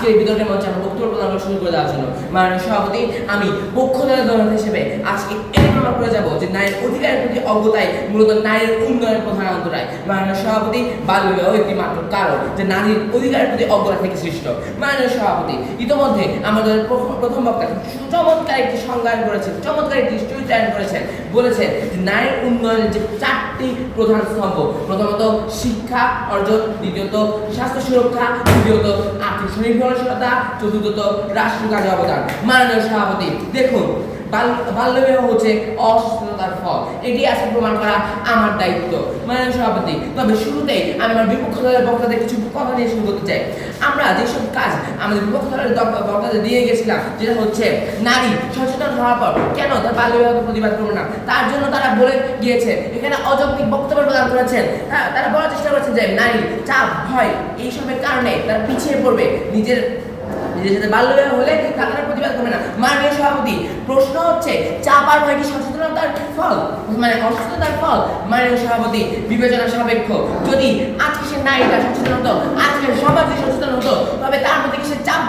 আজকের এই বিতর্কের মঞ্চে আমরা বক্তব্য প্রদান শুরু করে দেওয়ার জন্য মাননীয় সভাপতি আমি পক্ষ দলের হিসেবে আজকে এই প্রমাণ করে যাব যে নারীর অধিকারের প্রতি অজ্ঞতায় মূলত নারীর উন্নয়নের প্রধান অন্তরায়। মাননীয় সভাপতি বাল্যবিবাহ একটি মাত্র কারণ যে নারীর অধিকারের প্রতি অজ্ঞতা থেকে সৃষ্ট। মাননীয় সভাপতি ইতিমধ্যে আমাদের প্রথম বক্তা চমৎকার একটি সংজ্ঞায়ন করেছেন, চমৎকার একটি চরিত্রায়ন করেছেন, বলেছেন যে নারীর উন্নয়নের যে 4টি প্রধান স্তম্ভ, প্রথমত শিক্ষা অর্জন, দ্বিতীয়ত স্বাস্থ্য সুরক্ষা, তৃতীয়ত আর্থিক স্বনির্ভরশীলতা, চতুর্থত রাষ্ট্র কাজে অবদান। মাননীয় সভাপতি দেখুন, বাল্যবিবাহ হচ্ছে অসচেতনতার ফল, এটি আজকে প্রমাণ করা আমার দায়িত্ব। মাননীয় সভাপতি, তবে শুরুতেই আমি আমার বিপক্ষ দলের বক্তাদের কিছু কথা নিয়ে শুরু করতে চাই। আমরা যেসব কাজ আমাদের বিপক্ষ দলের বক্তাদের দিয়ে গেছিলাম, যেটা হচ্ছে নারী সচেতন হওয়ার পর কেন তার বাল্যবিবাহ প্রতিবাদ করবে না, তার জন্য তারা বলে গিয়েছে, এখানে অযৌক্তিক বক্তব্য প্রদান করেছেন। তারা বলার চেষ্টা করেছেন যে নারী চাপ, ভয় এইসবের কারণে তারা পিছিয়ে পড়বে, নিজের সাথে বাল্যবিবাহ হলে তারা প্রতিবাদ করবে না। মাননীয় সভাপতি, প্রশ্ন হচ্ছে চাপ আর ভয় কি সচেতনতার ফল, মানে অসচেতনতার ফল? মাননীয় সভাপতি বিবেচনা সাপেক্ষ। যদি আজকে সে নারীরা সচেতন হতো, আজকে সমাজ সচেতন হতো, তবে তার মধ্যে কি সে চাপ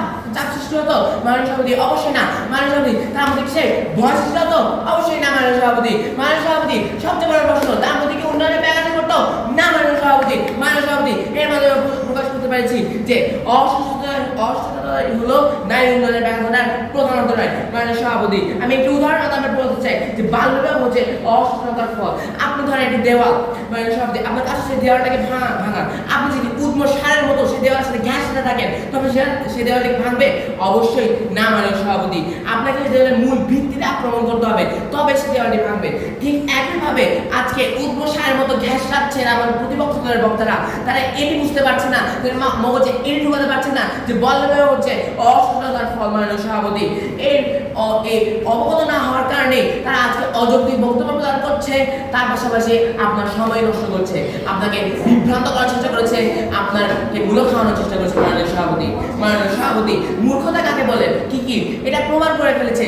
সৃষ্টি হতো? মাননীয় সভাপতি অবশ্যই না। মাননীয় সভাপতি, তার মধ্যে কি সে ভয় সৃষ্টি হতো? অবশ্যই না। মাননীয় সভাপতি, মাননীয় সভাপতি সবচেয়ে বড় প্রশ্ন, তার মধ্যে কি উন্নয়নের ব্যাঘাত ঘটতো? না। মাননীয় সভাপতি, মাননীয় সভাপতি, এর মাধ্যমে প্রকাশ করতে পেরেছি যে অসচেতনতা হলো নারী উন্নয়নের ব্যাঘাত ঘটার প্রধান অন্তরায়। মাননীয় সভাপতি, আমি একটি উদাহরণ আপনাদের বলতে চাই যে বাল্যবিবাহ হচ্ছে অসচেতনতার ফল। আপনি ধরেন একটি দেওয়াল, মাননীয় সভাপতি, আপনার কাছে সেই দেওয়ালটাকে ভাঙা, আপনি যদি উদ্ম সারের মতো সেই দেওয়ালের সাথে ঘ্যাস না থাকেন, তবে সেই দেওয়ালটাকে ভাঙবে? অবশ্যই না। মাননীয় সভাপতি, আপনাকে সেই দেওয়ালের মূল ভিত্তিতে আক্রমণ করতে হবে, তবে সেই দেওয়ালটি ভাঙবে। ঠিক একইভাবে আজকে উদ্ম সারের মতো ঘ্যাস রাখছেন আমার প্রতিপক্ষ দলের বক্তারা, তারা এটি বুঝতে পারছে না, মগজে এটি ঢুকাতে পারছে না যে বাল্যবিবাহ হচ্ছে অসচেতনতার ফল। মাননীয় সভাপতি, এই অবগত না হওয়ার কারণে তারা আজকে অযৌক্তিক বক্তব্য প্রদান করছে, তার পাশাপাশি আপনার সময় নষ্ট করছে, আপনাকে বিভ্রান্ত করার চেষ্টা করেছে, আপনাকে মূল্য খাওয়ানোর চেষ্টা করেছে। মাননীয় সভাপতি, মাননীয় সভাপতি, মূর্খতা কাকে বলে কি এটা প্রমাণ করে ফেলেছে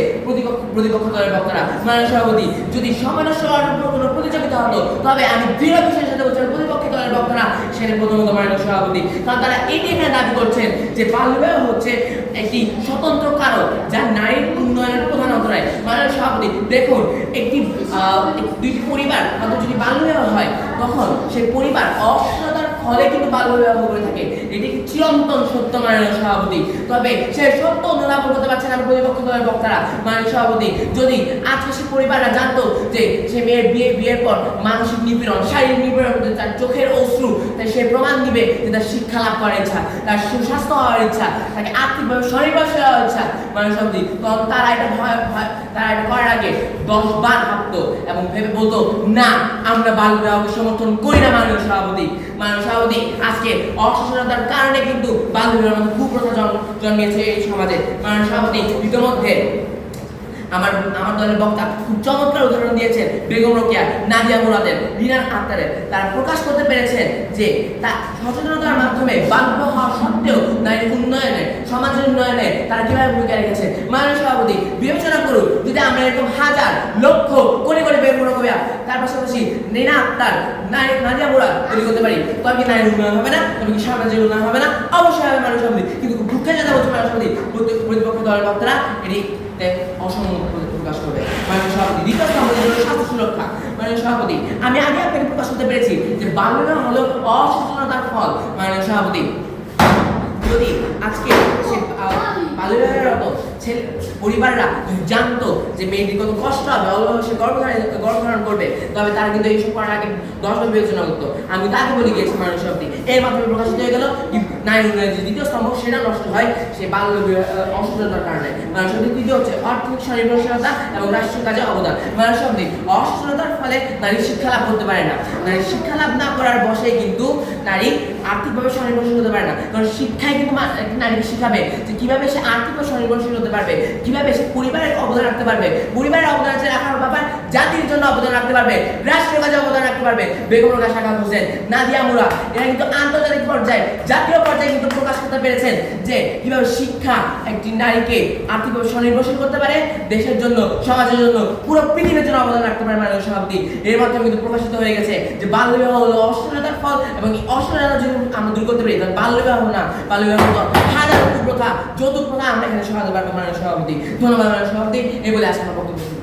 প্রতিপক্ষ দলের বক্তারা। মাননীয় সভাপতি, যদি সময় নষ্ট করার উপর কোনো প্রতিযোগিতা হতো, তবে আমি দৃঢ় বিশ্বাসের সাথে বলছি প্রতিপক্ষ দলের বক্তারা সেটা প্রথমত। মাননীয় সভাপতি, কারণ তারা এটি এখানে দাবি করছেন যে বাল্যবিবাহ হচ্ছে একটি স্বতন্ত্র কারণ যা নারীর উন্নয়নের প্রধান অন্তরায়। মাননীয় সভাপতি, দেখুন, দুইটি পরিবার যদি বাল্যবিবাহ হয়, তখন সেই পরিবার অসচেতনতার ফলে কিন্তু বাল্যবিবাহ করে থাকে, এটি চিরন্তন সত্য। মাননীয় সভাপতি, তবে সে সত্য অনুধাবন করতে পারছে না প্রতিপক্ষ দলের বক্তারা। মাননীয় সভাপতি, যদি আজকে সে পরিবাররা জানতো যে সে মেয়ের বিয়ের পর মানসিক নিপীড়ন, শারীরিক নিপীড়ন, তার চোখের অশ্রু, তাই সে প্রমাণ দিবে যে তার শিক্ষা লাভ করার ইচ্ছা, তার সুস্বাস্থ্য হওয়ার ইচ্ছা, তাকে আর্থিকভাবে স্বনির্ভরশীল হওয়ার ইচ্ছা। মাননীয় সভাপতি, তখন তারা এটা করার আগে 10 বার ভাবতো এবং ভেবে বলতো না, আমরা বাল্যবিবাহকে সমর্থন করি না। মাননীয় সভাপতি, মাননীয় সভাপতি, আজকে অসচেতনতার কারণে কিন্তু বাল্যবিবাহের মতো কুপ্রথা জন্মিয়েছে এই সমাজে। মাননীয় সভাপতি, ইতিমধ্যে আমার দলের বক্তা খুব চমৎকার উদাহরণ দিয়েছেন বেগম রোকেয়া, নাদিয়া মুরাদের, রিনা আক্তারের। তারা প্রকাশ করতে পেরেছেন যে তার সচেতনতার মাধ্যমে বাল্যবিবাহ হওয়া সত্ত্বেও নারীর উন্নয়নে, সমাজের উন্নয়নে তারা কিভাবে ভূমিকা রেখেছে। মাননীয় সভাপতি, বিবেচনা করুন, যদি আমরা এরকম হাজার লক্ষ কোটি বেগম রোকেয়া, তার পাশাপাশি রিনা আক্তার, নাদিয়া মুরাদ তৈরি করতে পারি, তবে কি নারীর উন্নয়ন হবে না? তবে কি সমাজের উন্নয়ন হবে না? অবশ্যই হবে। মাননীয় সভাপতি, কিন্তু খুব দুঃখের কথা বলছে মাননীয় সভাপতি, প্রতিপক্ষ দলের বক্তারা এটি অসম্মত প্রকাশ করবে। মাননীয় সভাপতি, দ্বিতীয় স্বাস্থ্য সুরক্ষা। মাননীয় সভাপতি, আমি আগে আপনাকে প্রকাশ করতে পেরেছি যে বাল্যবিবাহ হলো অসচেতনতার ফল। মাননীয় সভাপতি, যদি আজকে সে বাল্যবিবাহের মতো পরিবাররা জানতো যে মেয়েটির কত কষ্ট হবে, সে গর্ভধারণ করবে, তবে তারা কিন্তু এইসব করার আগে 10 বার বিবেচনা করতো। আমি তাকে বলে গিয়েছি মাননীয় সভাপতি, এর মাধ্যমে প্রকাশিত হয়ে গেল নারী উন্নয়নের যে দ্বিতীয় স্তম্ভ, সেটা নষ্ট হয় সেই বাল্যবিবাহ অসচেতনতার কারণে। মাননীয় সভাপতি, তৃতীয় হচ্ছে আর্থিক স্বনির্ভরশীলতা এবং রাষ্ট্রের কাজে অবদান। মাননীয় সভাপতি, অসচেতনতার ফলে নারী শিক্ষা লাভ করতে পারে না। নারী শিক্ষা লাভ না করার বসে কিন্তু নারী আর্থিকভাবে স্বনির্ভরশীল হতে পারে না, কারণ শিক্ষায় কিন্তু নারীকে শিখাবে যে কিভাবে সে আর্থিকভাবে স্বনির্ভরশীল হতে পারবে, কিভাবে সে পরিবারের অবদান রাখতে পারবে, পরিবারের অবদান রাখার ব্যাপার জাতির জন্য অবদান রাখতে পারবে, রাষ্ট্রীয় কাজে অবদান রাখতে পারবে। বেগম রোকেয়া সাখাওয়াত হোসেন, নাদিয়া মুরাদ, এরা কিন্তু আন্তর্জাতিক পর্যায়ে, জাতীয় পর্যায়ে কিন্তু প্রকাশ করতে পেরেছেন যে কিভাবে শিক্ষা একটি নারীকে আর্থিকভাবে স্বনির্ভরশীল করতে পারে, দেশের জন্য, সমাজের জন্য, পুরো পৃথিবীর জন্য অবদান রাখতে পারে। মাননীয় সভাপতি, এর মাধ্যমে কিন্তু প্রকাশিত হয়ে গেছে যে বাল্যবিবাহ হলো অসচেতনতার ফল, এবং এই অসচেতনতা যদি আমরা দূর করতে পারি, তাহলে বাল্যবিবাহ না, বাল্যবিবাহ হাজার কুপ্রথা যৌতুক প্রথা আমরা এখানে সহায়তা পারবো মাননীয় সভাপতি। ধন্যবাদ মাননীয় সভাপতি, এই বলে আজকে আমার বক্তব্য